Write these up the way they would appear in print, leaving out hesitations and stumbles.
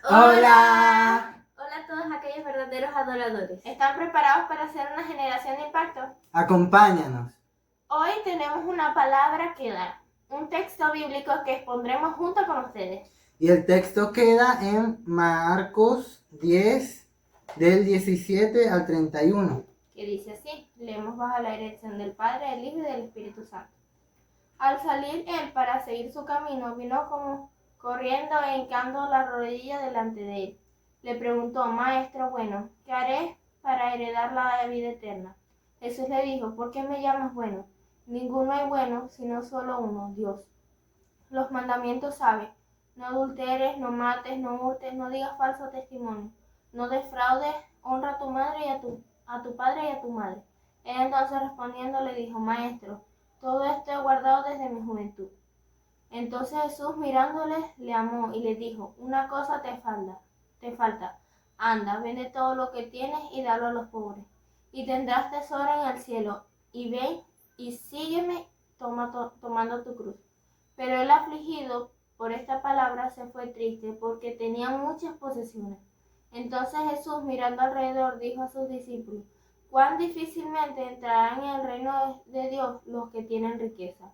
Hola. Hola a todos aquellos verdaderos adoradores. ¿Están preparados para ser una generación de impacto? Acompáñanos. Hoy tenemos una palabra que dar, un texto bíblico que expondremos junto con ustedes. Y el texto queda en Marcos 10, del 17 al 31. Que dice así, leemos bajo la dirección del Padre, del Hijo y del Espíritu Santo. Al salir él para seguir su camino, vino como corriendo e hincando la rodilla delante de él. Le preguntó, Maestro bueno, ¿qué haré para heredar la vida eterna? Jesús le dijo, ¿por qué me llamas bueno? Ninguno hay bueno, sino solo uno, Dios. Los mandamientos sabe, no adulteres, no mates, no hurtes, no digas falso testimonio, no defraudes, honra a tu madre y a tu padre y a tu madre. Él entonces respondiendo le dijo, Maestro, todo esto he guardado desde mi juventud. Entonces Jesús mirándole le amó y le dijo, una cosa te falta, anda, vende todo lo que tienes y dalo a los pobres, y tendrás tesoro en el cielo, y ven y sígueme tomando tu cruz. Pero el afligido por esta palabra se fue triste porque tenía muchas posesiones. Entonces Jesús mirando alrededor dijo a sus discípulos, cuán difícilmente entrarán en el reino de Dios los que tienen riqueza.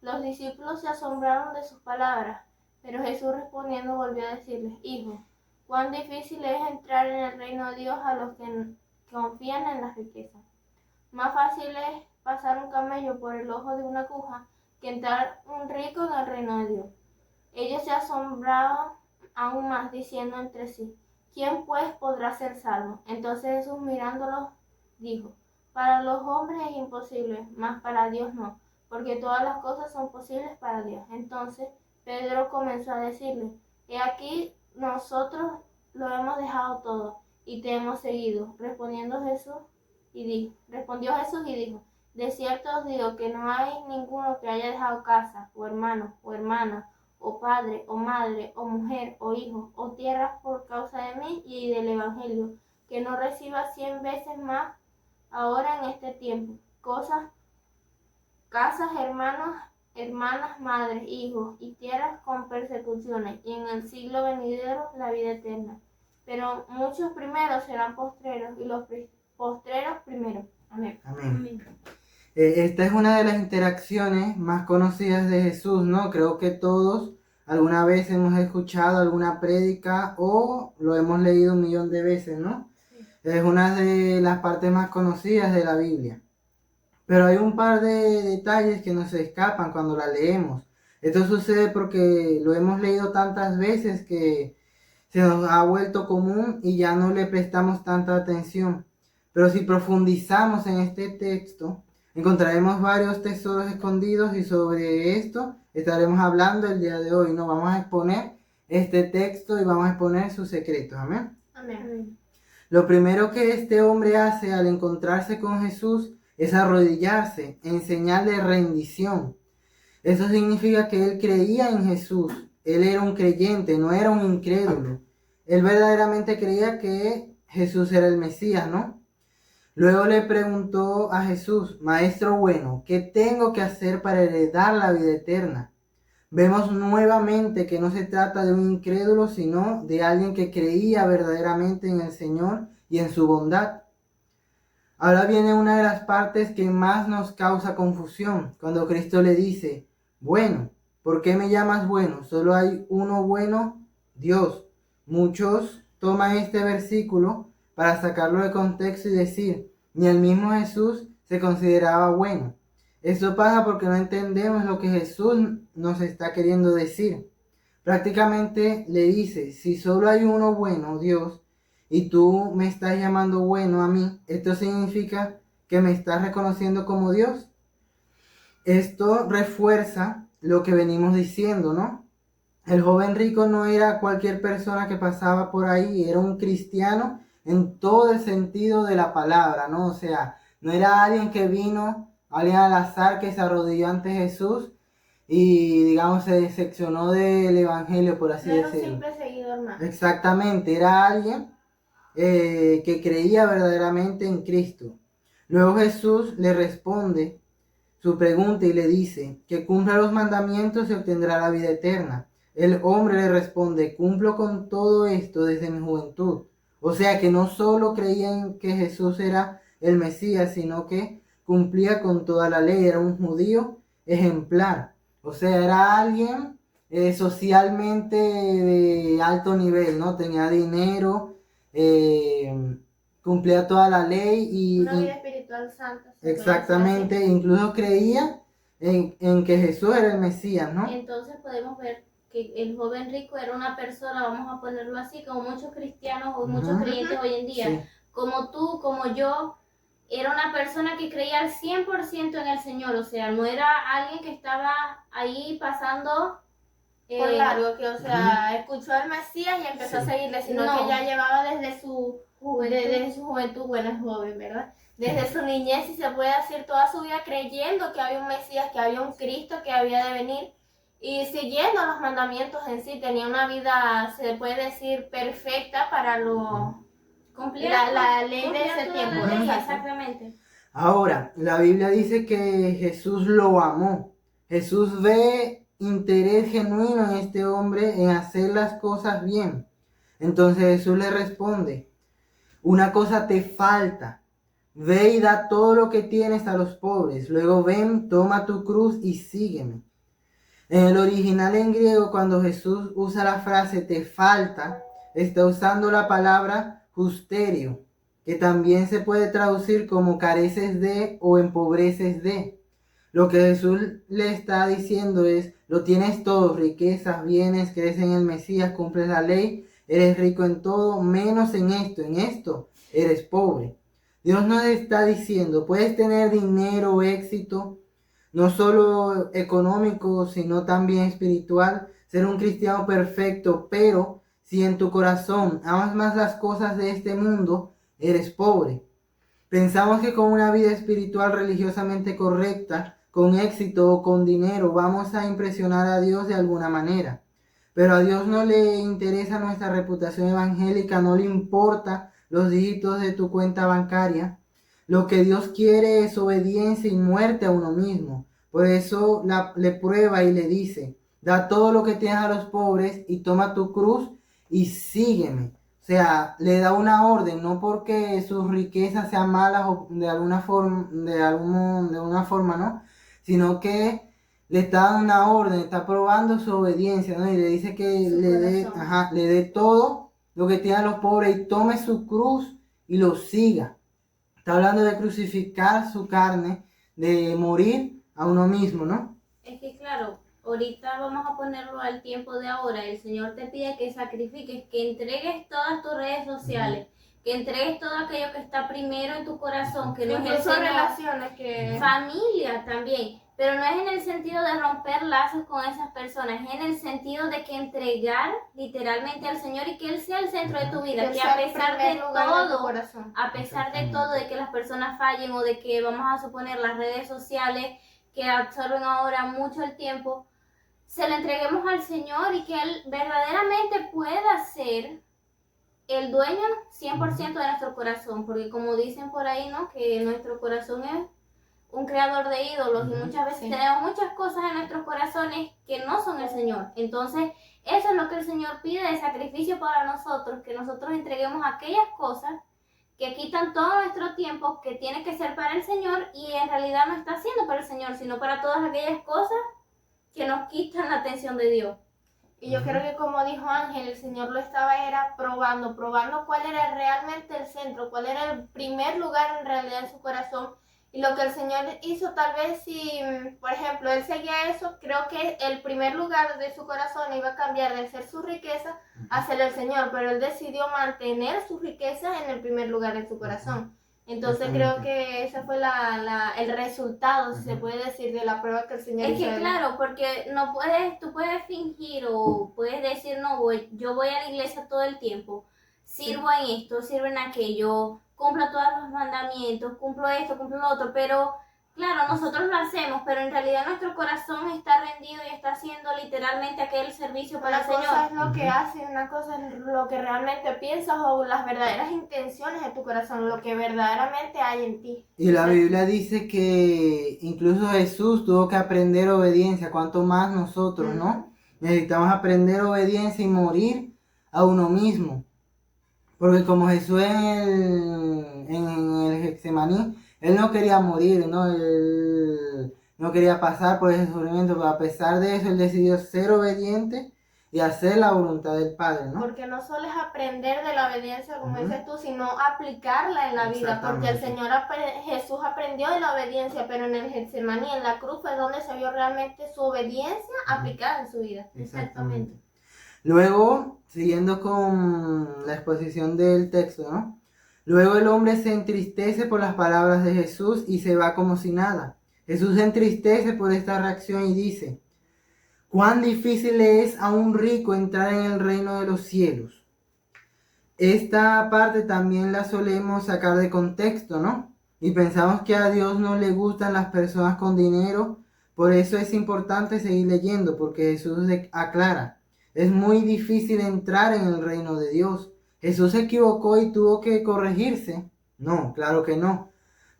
Los discípulos se asombraron de sus palabras, pero Jesús respondiendo volvió a decirles, hijos, cuán difícil es entrar en el reino de Dios a los que confían en las riquezas. Más fácil es pasar un camello por el ojo de una aguja que entrar un rico en el reino de Dios. Ellos se asombraban aún más, diciendo entre sí, ¿quién pues podrá ser salvo? Entonces Jesús mirándolos dijo, para los hombres es imposible, mas para Dios no, porque todas las cosas son posibles para Dios. Entonces Pedro comenzó a decirle, he aquí nosotros lo hemos dejado todo y te hemos seguido. Respondió Jesús y dijo, de cierto os digo que no hay ninguno que haya dejado casa, o hermano, o hermana, o padre, o madre, o mujer, o hijo, o tierras por causa de mí y del Evangelio, que no reciba 100 veces más ahora en este tiempo, casas, hermanas, madres, hijos, y tierras con persecuciones, y en el siglo venidero la vida eterna. Pero muchos primeros serán postreros, y los postreros primeros. Amén. Amén. Esta es una de las interacciones más conocidas de Jesús, ¿no? Creo que todos alguna vez hemos escuchado alguna prédica o lo hemos leído 1.000.000 de veces, ¿no? Sí. Es una de las partes más conocidas de la Biblia. Pero hay un par de detalles que nos escapan cuando la leemos. Esto sucede porque lo hemos leído tantas veces que se nos ha vuelto común y ya no le prestamos tanta atención. Pero si profundizamos en este texto, encontraremos varios tesoros escondidos y sobre esto estaremos hablando el día de hoy. ¿No? Vamos a exponer este texto y vamos a exponer sus secretos. Amén. Amén. Lo primero que este hombre hace al encontrarse con Jesús es arrodillarse en señal de rendición. Eso significa que él creía en Jesús. Él era un creyente, no era un incrédulo. Él verdaderamente creía que Jesús era el Mesías, ¿no? Luego le preguntó a Jesús, Maestro bueno, ¿qué tengo que hacer para heredar la vida eterna? Vemos nuevamente que no se trata de un incrédulo, sino de alguien que creía verdaderamente en el Señor y en su bondad. Ahora viene una de las partes que más nos causa confusión, cuando Cristo le dice, bueno, ¿por qué me llamas bueno? Solo hay uno bueno, Dios. Muchos toman este versículo para sacarlo de contexto y decir, ni el mismo Jesús se consideraba bueno. Esto pasa porque no entendemos lo que Jesús nos está queriendo decir. Prácticamente le dice, si solo hay uno bueno, Dios, y tú me estás llamando bueno a mí, esto significa que me estás reconociendo como Dios. Esto refuerza lo que venimos diciendo, ¿no? El joven rico no era cualquier persona que pasaba por ahí, era un cristiano en todo el sentido de la palabra, ¿no? O sea, no era alguien que vino, alguien al azar que se arrodilló ante Jesús y, digamos, se decepcionó del evangelio, por así No era un decirlo. simple seguidor más. Exactamente, era alguien que creía verdaderamente en Cristo. Luego Jesús le responde su pregunta y le dice que cumpla los mandamientos y obtendrá la vida eterna. El hombre le responde, cumplo con todo esto desde mi juventud. O sea que no solo creían que Jesús era el Mesías, sino que cumplía con toda la ley, era un judío ejemplar. O sea, era alguien socialmente de alto nivel, ¿no? Tenía dinero, cumplía toda la ley Una vida espiritual santa. exactamente, incluso creía en que Jesús era el Mesías, ¿no? Entonces podemos ver que el joven rico era una persona, vamos a ponerlo así, como muchos cristianos o muchos creyentes hoy en día, Sí. como tú, como yo, era una persona que creía al 100% en el Señor, o sea, no era alguien que estaba ahí pasando por largo, que o sea, escuchó al Mesías y empezó a seguirle, sino No. que ya llevaba desde su juventud, bueno, es joven, ¿verdad? Desde su niñez, si se puede decir, toda su vida creyendo que había un Mesías, que había un Cristo que había de venir y siguiendo los mandamientos en sí. Tenía una vida, se puede decir, perfecta para la ley de ese tiempo. La ley, Exacto. exactamente. Ahora, la Biblia dice que Jesús lo amó. Jesús ve interés genuino en este hombre en hacer las cosas bien. Entonces Jesús le responde, una cosa te falta. Ve y da todo lo que tienes a los pobres. Luego ven, toma tu cruz y sígueme. En el original en griego, cuando Jesús usa la frase te falta, está usando la palabra justerio, que también se puede traducir como careces de o empobreces de. Lo que Jesús le está diciendo es, lo tienes todo, riquezas, bienes, crees en el Mesías, cumples la ley, eres rico en todo, menos en esto eres pobre. Dios nos está diciendo, puedes tener dinero, éxito, no solo económico, sino también espiritual, ser un cristiano perfecto, pero si en tu corazón amas más las cosas de este mundo, eres pobre. Pensamos que con una vida espiritual religiosamente correcta, con éxito o con dinero, vamos a impresionar a Dios de alguna manera. Pero a Dios no le interesa nuestra reputación evangélica, no le importa los dígitos de tu cuenta bancaria. Lo que Dios quiere es obediencia y muerte a uno mismo. Por eso le prueba y le dice, da todo lo que tienes a los pobres y toma tu cruz y sígueme. O sea, le da una orden, no porque sus riquezas sean malas o de alguna forma, ¿no? Sino que le está dando una orden, está probando su obediencia, ¿no? Y le dice que le dé todo lo que tiene a los pobres y tome su cruz y lo siga. Está hablando de crucificar su carne, de morir a uno mismo, ¿no? Es que claro, ahorita vamos a ponerlo al tiempo de ahora. El Señor te pide que sacrifiques, que entregues todas tus redes sociales, que entregues todo aquello que está primero en tu corazón, que no es el Señor. Relaciones que... Familia también, pero no es en el sentido de romper lazos con esas personas, es en el sentido de que entregar literalmente al Señor y que Él sea el centro de tu vida, que a pesar de todo, a pesar de todo, de que las personas fallen o de que vamos a suponer las redes sociales que absorben ahora mucho el tiempo, se le entreguemos al Señor y que Él verdaderamente pueda ser el dueño 100% de nuestro corazón, porque como dicen por ahí, ¿no? Que nuestro corazón es un creador de ídolos y muchas veces tenemos muchas cosas en nuestros corazones que no son el Señor. Entonces, eso es lo que el Señor pide de sacrificio para nosotros, que nosotros entreguemos aquellas cosas que quitan todo nuestro tiempo, que tiene que ser para el Señor y en realidad no está siendo para el Señor, sino para todas aquellas cosas que nos quitan la atención de Dios. Y yo creo que como dijo Ángel, el Señor lo estaba probando cuál era realmente el centro, cuál era el primer lugar en realidad en su corazón. Y lo que el Señor hizo, tal vez si, por ejemplo, Él seguía eso, creo que el primer lugar de su corazón iba a cambiar de ser su riqueza a ser el Señor, pero Él decidió mantener su riqueza en el primer lugar de su corazón. Entonces creo que ese fue el resultado, si se puede decir, de la prueba que el Señor hizo. Es que claro, porque tú puedes fingir o puedes decir, no, yo voy a la iglesia todo el tiempo, sirvo en esto, sirvo en aquello, cumplo todos los mandamientos, cumplo esto, cumplo lo otro, pero claro, nosotros lo hacemos, pero en realidad nuestro corazón está rendido y está haciendo literalmente aquel servicio para el Señor. Una cosa es lo que haces, una cosa es lo que realmente piensas o las verdaderas intenciones de tu corazón, lo que verdaderamente hay en ti. Y la Biblia dice que incluso Jesús tuvo que aprender obediencia, cuanto más nosotros, ¿no? Necesitamos aprender obediencia y morir a uno mismo. Porque como Jesús en el Getsemaní, él no quería morir, ¿no? Él no quería pasar por ese sufrimiento, pero a pesar de eso, él decidió ser obediente y hacer la voluntad del Padre, ¿no? Porque no solo es aprender de la obediencia, como dices tú, sino aplicarla en la vida. Porque el Señor, Jesús aprendió de la obediencia, pero en el Getsemaní, en la cruz, fue donde se vio realmente su obediencia aplicada en su vida. Exactamente. Luego, siguiendo con la exposición del texto, ¿no? Luego el hombre se entristece por las palabras de Jesús y se va como si nada. Jesús se entristece por esta reacción y dice: cuán difícil es a un rico entrar en el reino de los cielos. Esta parte también la solemos sacar de contexto, ¿no? Y pensamos que a Dios no le gustan las personas con dinero. Por eso es importante seguir leyendo, porque Jesús aclara: es muy difícil entrar en el reino de Dios. ¿Jesús se equivocó y tuvo que corregirse? No, claro que no.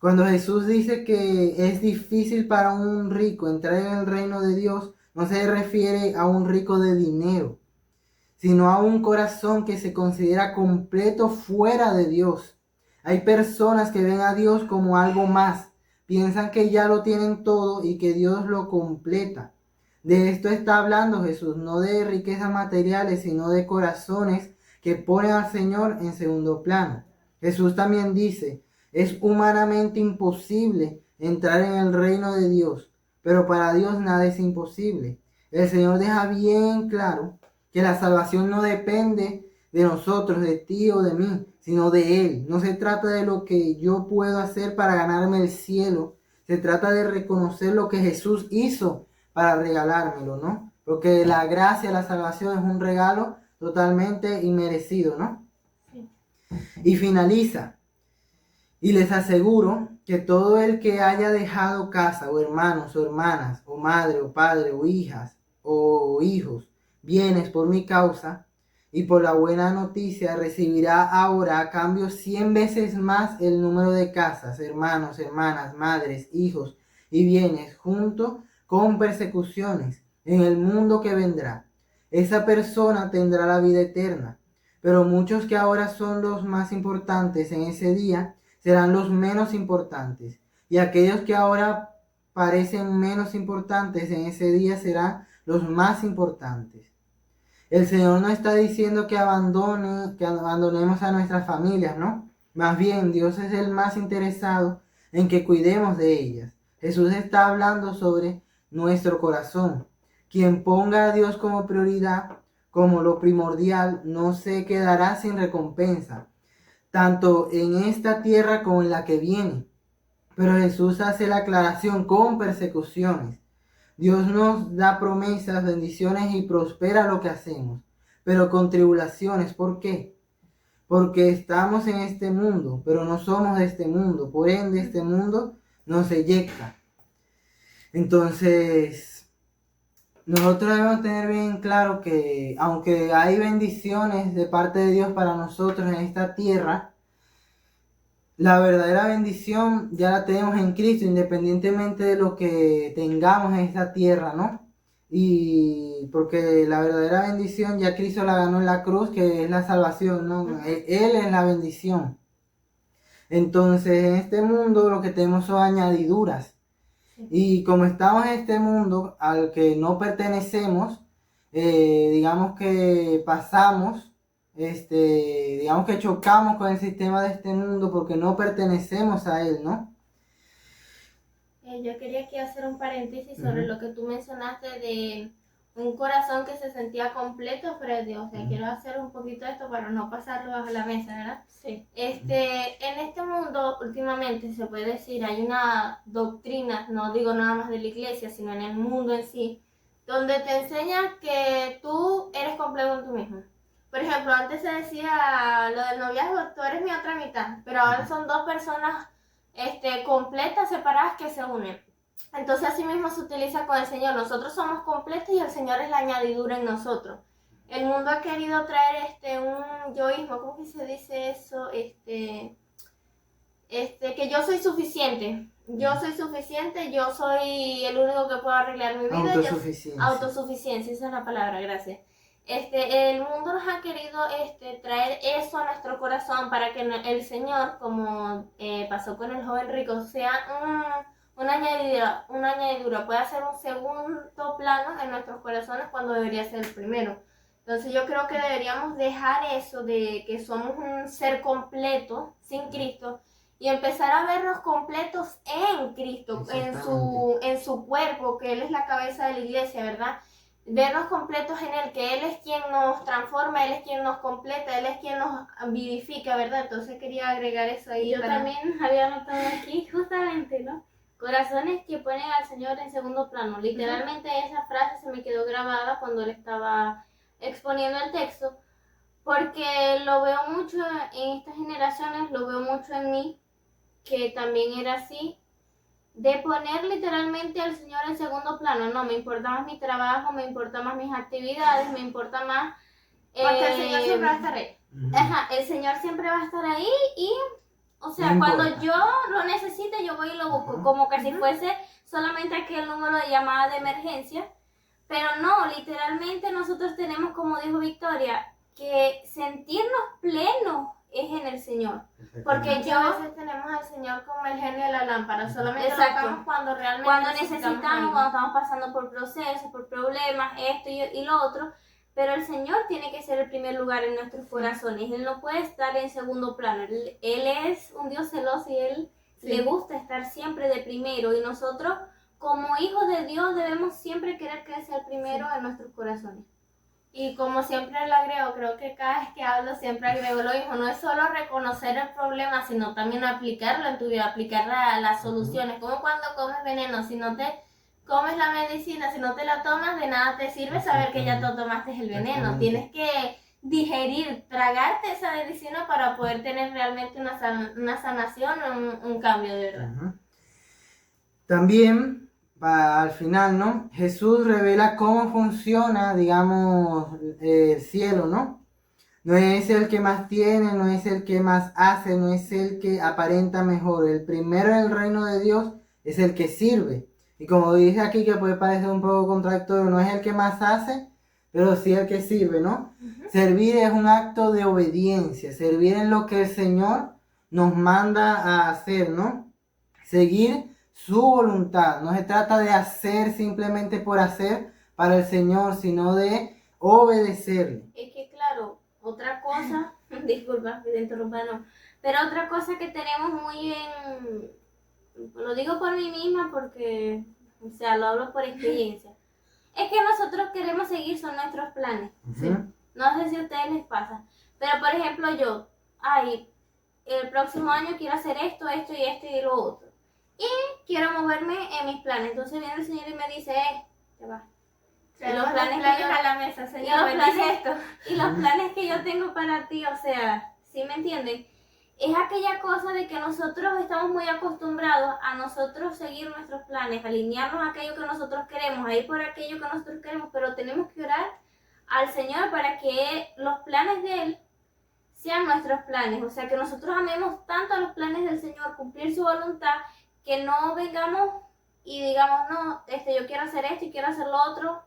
Cuando Jesús dice que es difícil para un rico entrar en el reino de Dios, no se refiere a un rico de dinero, sino a un corazón que se considera completo fuera de Dios. Hay personas que ven a Dios como algo más, piensan que ya lo tienen todo y que Dios lo completa. De esto está hablando Jesús, no de riquezas materiales, sino de corazones que ponen al Señor en segundo plano. Jesús también dice: es humanamente imposible entrar en el reino de Dios, pero para Dios nada es imposible. El Señor deja bien claro que la salvación no depende de nosotros, de ti o de mí, sino de Él. No se trata de lo que yo puedo hacer para ganarme el cielo, se trata de reconocer lo que Jesús hizo para regalármelo, ¿no? Porque la gracia, la salvación es un regalo totalmente inmerecido, ¿no? Sí. Y finaliza: y les aseguro que todo el que haya dejado casa, o hermanos, o hermanas, o madre, o padre, o hijas, o hijos, bienes por mi causa y por la buena noticia, recibirá ahora a cambio 100 veces más el número de casas, hermanos, hermanas, madres, hijos y bienes, junto con persecuciones, en el mundo que vendrá. Esa persona tendrá la vida eterna. Pero muchos que ahora son los más importantes en ese día serán los menos importantes, y aquellos que ahora parecen menos importantes en ese día serán los más importantes. El Señor no está diciendo que abandonemos a nuestras familias, ¿no? Más bien, Dios es el más interesado en que cuidemos de ellas. Jesús está hablando sobre nuestro corazón. Quien ponga a Dios como prioridad, como lo primordial, no se quedará sin recompensa, tanto en esta tierra como en la que viene. Pero Jesús hace la aclaración: con persecuciones. Dios nos da promesas, bendiciones y prospera lo que hacemos, pero con tribulaciones. ¿Por qué? Porque estamos en este mundo, pero no somos de este mundo. Por ende, este mundo nos eyecta. Entonces, nosotros debemos tener bien claro que aunque hay bendiciones de parte de Dios para nosotros en esta tierra, la verdadera bendición ya la tenemos en Cristo, independientemente de lo que tengamos en esta tierra, ¿no? Y porque la verdadera bendición ya Cristo la ganó en la cruz, que es la salvación, ¿no? Él es la bendición. Entonces, en este mundo lo que tenemos son añadiduras. Y como estamos en este mundo al que no pertenecemos, digamos que pasamos, digamos que chocamos con el sistema de este mundo porque no pertenecemos a él, ¿no? Yo quería aquí hacer un paréntesis sobre lo que tú mencionaste de un corazón que se sentía completo fuera de Dios. O sea, quiero hacer un poquito esto para no pasarlo bajo la mesa, ¿verdad? Sí. En este mundo, últimamente, se puede decir, hay una doctrina, no digo nada más de la iglesia, sino en el mundo en sí, donde te enseñan que tú eres completo en tú mismo. Por ejemplo, antes se decía lo del noviazgo: tú eres mi otra mitad, pero ahora son dos personas completas, separadas, que se unen. Entonces así mismo se utiliza con el Señor. Nosotros somos completos y el Señor es la añadidura en nosotros. El mundo ha querido traer un yoísmo, ¿cómo que se dice eso? que yo soy suficiente. Yo soy suficiente, yo soy el único que puedo arreglar mi vida. Autosuficiencia. Autosuficiencia, esa es la palabra, gracias. El mundo nos ha querido traer eso a nuestro corazón para que el Señor, como pasó con el joven rico, sea una añadidura, puede ser un segundo plano en nuestros corazones cuando debería ser el primero. Entonces yo creo que deberíamos dejar eso de que somos un ser completo sin Cristo y empezar a vernos completos en Cristo, en su cuerpo, que Él es la cabeza de la iglesia, ¿verdad? Vernos completos en Él, que Él es quien nos transforma, Él es quien nos completa, Él es quien nos vivifica, ¿verdad? Entonces quería agregar eso ahí. Yo también había notado aquí justamente, ¿no? Corazones que ponen al Señor en segundo plano. Literalmente esa frase se me quedó grabada cuando él estaba exponiendo el texto, porque lo veo mucho en estas generaciones, lo veo mucho en mí, que también era así, de poner literalmente al Señor en segundo plano. No, me importa más mi trabajo, me importa más mis actividades, me importa más... porque el Señor siempre va a estar ahí. Ajá, el Señor siempre va a estar ahí y, o sea, No cuando importa. yo lo necesite, yo voy y lo busco, como que si fuese solamente aquel número de llamada de emergencia. Pero no, literalmente nosotros tenemos, como dijo Victoria, que sentirnos plenos es en el Señor. Porque Muchas veces tenemos al Señor como el genio de la lámpara, solamente lo Exacto. buscamos cuando realmente cuando necesitamos, algo. cuando estamos pasando por procesos, por problemas, esto y lo otro, pero el Señor tiene que ser el primer lugar en nuestros corazones. Él no puede estar en segundo plano. Él es un Dios celoso y Él le gusta estar siempre de primero. Y nosotros, como hijos de Dios, debemos siempre querer que Él sea el primero en nuestros corazones. Y como siempre lo agrego, creo que cada vez que hablo siempre agrego lo mismo. No es solo reconocer el problema, sino también aplicarlo en tu vida, aplicar las soluciones. Como cuando comes veneno, si no te comes la medicina, si no te la tomas, de nada te sirve saber que ya te tomaste el veneno. Tienes que digerir, tragarte esa medicina para poder tener realmente una sanación, un cambio de verdad. También, al final, ¿no? Jesús revela cómo funciona, digamos, el cielo, ¿no? No es el que más tiene, no es el que más hace, no es el que aparenta mejor. El primero en el reino de Dios es el que sirve. Y como dije aquí, que puede parecer un poco contradictorio, no es el que más hace, pero sí el que sirve, ¿no? Servir es un acto de obediencia, servir en lo que el Señor nos manda a hacer, ¿no? Seguir su voluntad. No se trata de hacer simplemente por hacer para el Señor, sino de obedecerle. Es que claro, otra cosa, disculpa que te interrumpa, no, pero otra cosa que tenemos muy en, lo digo por mí misma porque, o sea, lo hablo por experiencia, es que nosotros queremos seguir son nuestros planes. ¿Sí? No sé si a ustedes les pasa, pero por ejemplo yo, el próximo año quiero hacer esto, esto y esto y lo otro. Y quiero moverme en mis planes. Entonces viene el Señor y me dice, te vas. Los planes a la mesa, Señor, y los planes que yo tengo para ti, o sea, ¿sí me entienden? Es aquella cosa de que nosotros estamos muy acostumbrados a nosotros seguir nuestros planes, alinearnos a aquello que nosotros queremos, a ir por aquello que nosotros queremos, pero tenemos que orar al Señor para que los planes de Él sean nuestros planes, o sea, que nosotros amemos tanto a los planes del Señor, cumplir su voluntad, que no vengamos y digamos, no, yo quiero hacer esto y quiero hacer lo otro.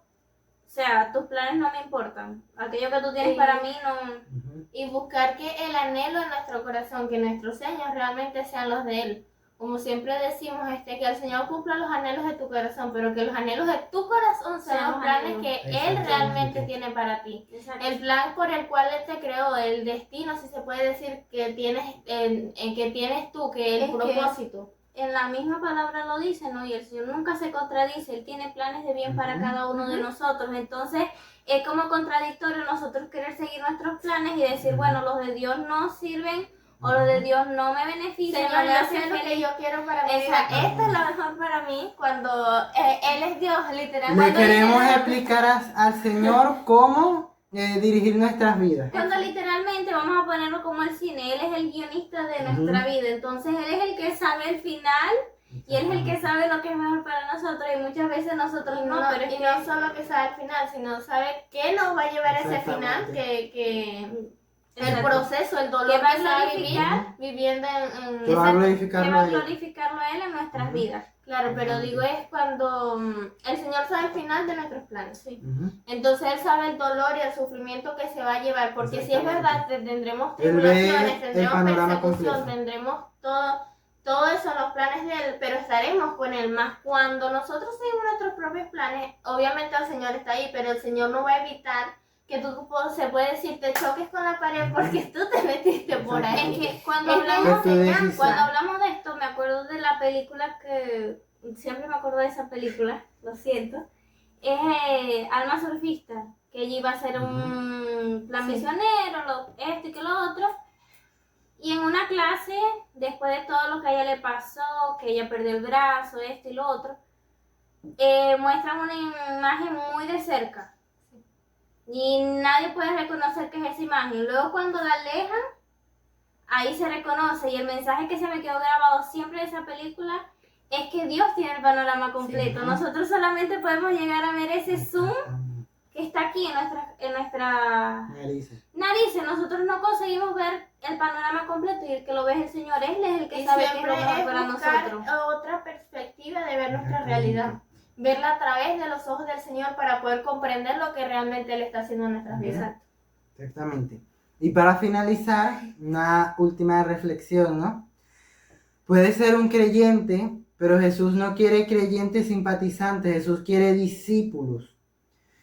O sea, tus planes no me importan. Aquello que tú tienes para mí no... Y buscar que el anhelo en nuestro corazón, que nuestros sueños realmente sean los de Él. Como siempre decimos, que el Señor cumpla los anhelos de tu corazón, pero que los anhelos de tu corazón sean los planes que Él realmente tiene para ti. Exacto. El plan por el cual Él te creó, el destino, si se puede decir, que tienes tú, que el propósito. En la misma palabra lo dice, ¿no? Y el Señor nunca se contradice, Él tiene planes de bien para cada uno de nosotros. Entonces, es como contradictorio nosotros querer seguir nuestros planes y decir, bueno, los de Dios no sirven o los de Dios no me benefician. Señor, yo sé lo que yo quiero para mi vida. Esta es la mejor para mí cuando Él es Dios, literalmente. Le queremos explicar al Señor cómo dirigir nuestras vidas. Cuando literalmente vamos a ponerlo como el cine, Él es el guionista de nuestra vida, entonces Él es el que sabe el final y Él es el que sabe lo que es mejor para nosotros y muchas veces nosotros no, pero es y que no solo que sabe el final, sino sabe qué nos va a llevar a ese final, que el proceso, el dolor que va a que se va a glorificar, viviendo que va a que glorificarlo va a a Él. glorificarlo a Él en nuestras vidas. Claro, pero digo es cuando el Señor sabe el final de nuestros planes. Sí. Entonces Él sabe el dolor y el sufrimiento que se va a llevar, porque si es verdad, tendremos Él ve tribulaciones, el tendremos panorama persecución, completo. tendremos todo eso en los planes de Él, pero estaremos con Él. Más cuando nosotros seguimos nuestros propios planes, obviamente el Señor está ahí, pero el Señor no va a evitar que tú, se puede decir, te choques con la pared porque tú te metiste por ahí. Es que cuando Es hablamos, tu decisión. cuando hablamos de esto, me acuerdo de la película que siempre me acuerdo de esa película, lo siento. Es Alma Surfista, que ella iba a ser un plan misionero, esto y que lo otro. Y en una clase, después de todo lo que a ella le pasó, que ella perdió el brazo, esto y lo otro, muestran una imagen muy de cerca. Y nadie puede reconocer que es esa imagen. Luego cuando la alejan, ahí se reconoce. Y el mensaje que se me quedó grabado siempre de esa película es que Dios tiene el panorama completo. Sí. Nosotros solamente podemos llegar a ver ese zoom que está aquí en nuestra narices. Nosotros no conseguimos ver el panorama completo y el que lo ve es el Señor. Él es el que y sabe qué es lo siempre mejor para nosotros. Otra perspectiva de ver nuestra realidad. Verla a través de los ojos del Señor para poder comprender lo que realmente Él está haciendo en nuestras vidas. Exactamente. Y para finalizar, una última reflexión, ¿no? Puede ser un creyente, pero Jesús no quiere creyentes simpatizantes, Jesús quiere discípulos.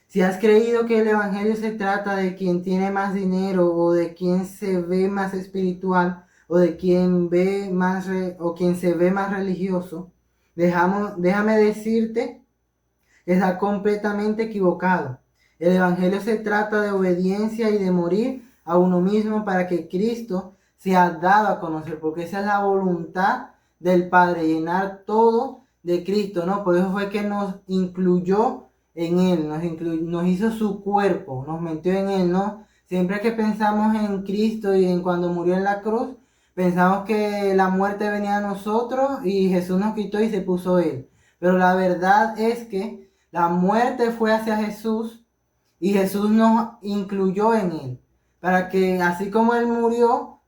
Si has creído que el evangelio se trata de quien tiene más dinero o de quien se ve más espiritual o de quien ve más o quien se ve más religioso, déjame decirte que está completamente equivocado. El evangelio se trata de obediencia y de morir a uno mismo para que Cristo sea dado a conocer, porque esa es la voluntad del Padre, llenar todo de Cristo, ¿no? Por eso fue que nos incluyó en Él, nos hizo su cuerpo, nos metió en Él, ¿no? Siempre que pensamos en Cristo y en cuando murió en la cruz, pensamos que la muerte venía a nosotros y Jesús nos quitó y se puso Él. Pero la verdad es que la muerte fue hacia Jesús y Jesús nos incluyó en Él. Para que así como Él murió,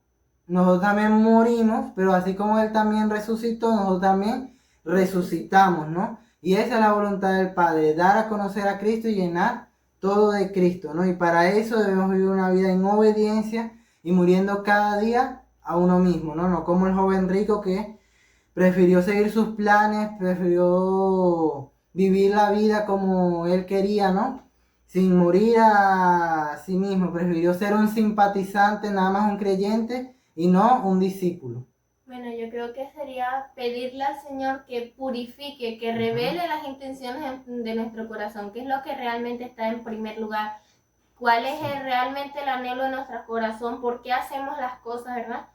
nosotros también morimos, pero así como Él también resucitó, nosotros también resucitamos, ¿no? Y esa es la voluntad del Padre, dar a conocer a Cristo y llenar todo de Cristo, ¿no? Y para eso debemos vivir una vida en obediencia y muriendo cada día a uno mismo, ¿no? No como el joven rico que prefirió seguir sus planes, prefirió vivir la vida como él quería, ¿no? Sin morir a sí mismo, prefirió ser un simpatizante, nada más un creyente y no un discípulo. Bueno, yo creo que sería pedirle al Señor que purifique, que revele las intenciones de nuestro corazón, qué es lo que realmente está en primer lugar, cuál es realmente el anhelo de nuestro corazón, por qué hacemos las cosas, ¿verdad?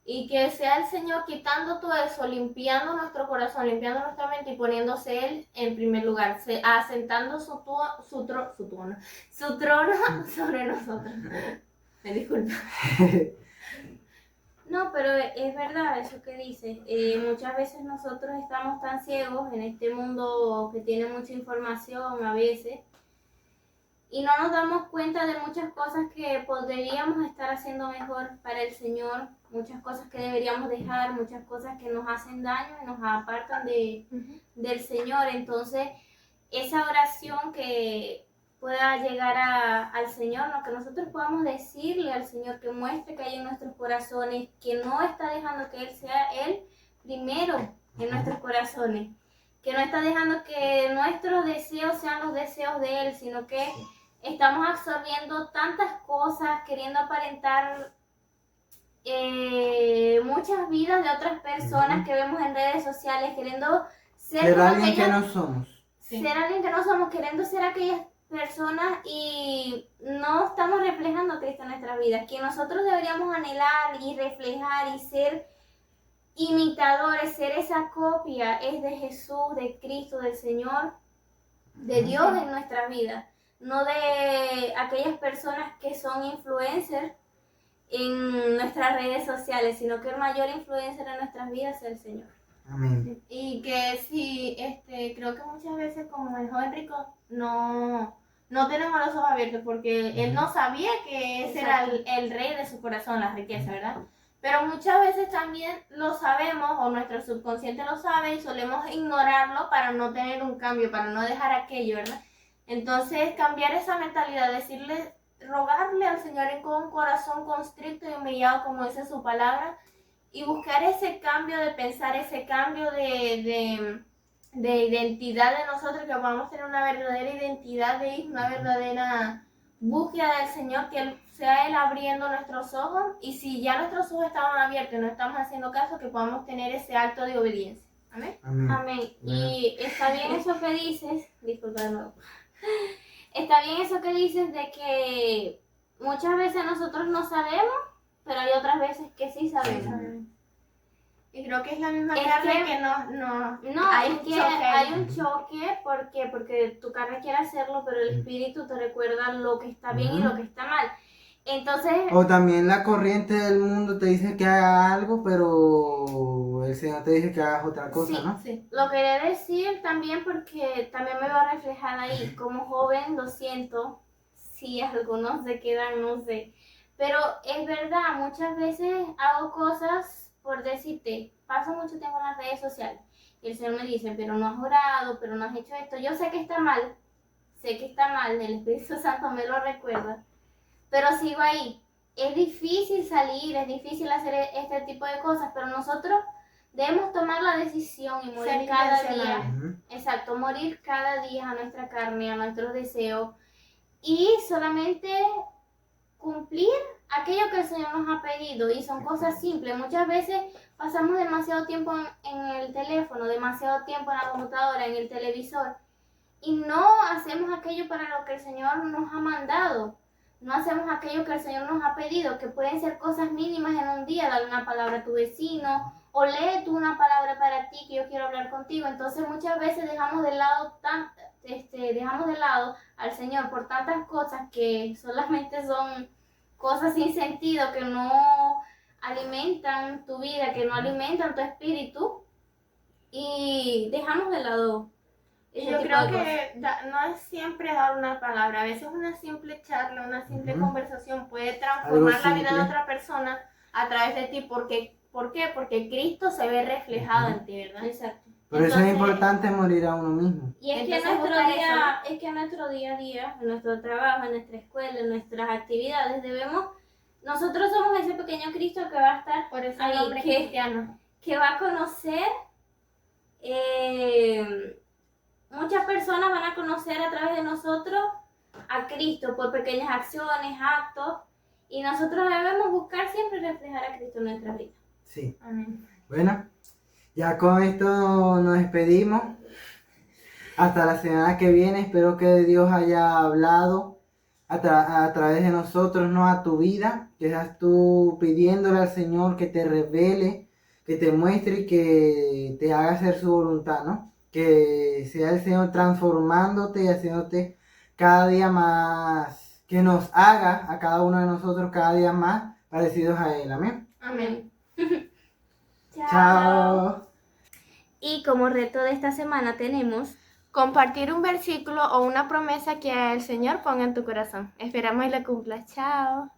Y que sea el Señor quitando todo eso, limpiando nuestro corazón, limpiando nuestra mente y poniéndose Él en primer lugar, asentando su trono sobre nosotros. Me disculpa. No, pero es verdad eso que dices. Muchas veces nosotros estamos tan ciegos en este mundo que tiene mucha información a veces y no nos damos cuenta de muchas cosas que podríamos estar haciendo mejor para el Señor, muchas cosas que deberíamos dejar, muchas cosas que nos hacen daño y nos apartan del Señor. Entonces, esa oración que pueda llegar al Señor, ¿no? Que nosotros podamos decirle al Señor que muestre que hay en nuestros corazones, que no está dejando que Él sea Él primero en nuestros corazones, que no está dejando que nuestros deseos sean los deseos de Él, sino que estamos absorbiendo tantas cosas, queriendo aparentar muchas vidas de otras personas que vemos en redes sociales, queriendo ser alguien que no somos. Ser alguien que no somos, queriendo ser aquellas personas y no estamos reflejando a Cristo en nuestras vidas, que nosotros deberíamos anhelar y reflejar y ser imitadores, ser esa copia es de Jesús, de Cristo, del Señor, de Dios en nuestras vidas, no de aquellas personas que son influencers en nuestras redes sociales, sino que el mayor influencer en nuestras vidas es el Señor. Amén. Y que sí, creo que muchas veces como el joven rico no no tenemos los ojos abiertos porque él no sabía que ese era el rey de su corazón, la riqueza, ¿verdad? Pero muchas veces también lo sabemos o nuestro subconsciente lo sabe y solemos ignorarlo para no tener un cambio, para no dejar aquello, ¿verdad? Entonces cambiar esa mentalidad, rogarle al Señor con un corazón constricto y humillado como dice su palabra y buscar ese cambio de pensar, ese cambio de identidad de nosotros, que podamos tener una verdadera identidad de hijo, una verdadera búsqueda del Señor, que sea Él abriendo nuestros ojos y si ya nuestros ojos estaban abiertos y no estamos haciendo caso, que podamos tener ese acto de obediencia. Amén. Amén. Y está bien eso que dices, disculpa de nuevo. Está bien eso que dices de que muchas veces nosotros no sabemos, pero hay otras veces que sí sabemos. Y creo que es la misma carne que no hay un choque porque tu carne quiere hacerlo, pero el espíritu te recuerda lo que está bien y lo que está mal. Entonces, o también la corriente del mundo te dice que haga algo, pero el Señor te dice que hagas otra cosa, sí, ¿no? Sí, lo quería decir también porque también me va reflejada ahí. Como joven lo siento, si algunos se quedan, no sé. Pero es verdad, muchas veces hago cosas, por decirte, paso mucho tiempo en las redes sociales. Y el Señor me dice, pero no has orado, pero no has hecho esto. Yo sé que está mal, el Espíritu Santo me lo recuerda. Pero sigo ahí. Es difícil salir, es difícil hacer este tipo de cosas, pero nosotros debemos tomar la decisión y morir cada día. Exacto, morir cada día a nuestra carne, a nuestros deseos y solamente cumplir aquello que el Señor nos ha pedido. Y son cosas simples. Muchas veces pasamos demasiado tiempo en el teléfono, demasiado tiempo en la computadora, en el televisor y no hacemos aquello para lo que el Señor nos ha mandado. No hacemos aquello que el Señor nos ha pedido, que pueden ser cosas mínimas en un día, darle una palabra a tu vecino, o lee tú una palabra para ti que yo quiero hablar contigo. Entonces muchas veces dejamos de lado al Señor por tantas cosas que solamente son cosas sin sentido, que no alimentan tu vida, que no alimentan tu espíritu, y dejamos de lado. Yo creo que no es siempre dar una palabra, a veces una simple charla, una simple conversación puede transformar la vida de otra persona a través de ti. ¿Por qué? Porque Cristo se ve reflejado en ti, ¿verdad? Exacto. Por eso es importante morir a uno mismo. Y es que nuestro día a día, en nuestro trabajo, en nuestra escuela, en nuestras actividades, nosotros somos ese pequeño Cristo que va a estar por eso ahí, cristiano, que va a conocer. Muchas personas van a conocer a través de nosotros a Cristo por pequeñas acciones, actos, y nosotros debemos buscar siempre reflejar a Cristo en nuestra vida. Sí. Amén. Bueno, ya con esto nos despedimos. Hasta la semana que viene. Espero que Dios haya hablado a través de nosotros, no a tu vida. Que seas tú pidiéndole al Señor que te revele, que te muestre y que te haga hacer su voluntad, ¿no? Que sea el Señor transformándote y haciéndote cada día más, que nos haga a cada uno de nosotros cada día más parecidos a Él. Amén. Amén. Chao. Y como reto de esta semana tenemos compartir un versículo o una promesa que el Señor ponga en tu corazón. Esperamos y lo cumplas. Chao.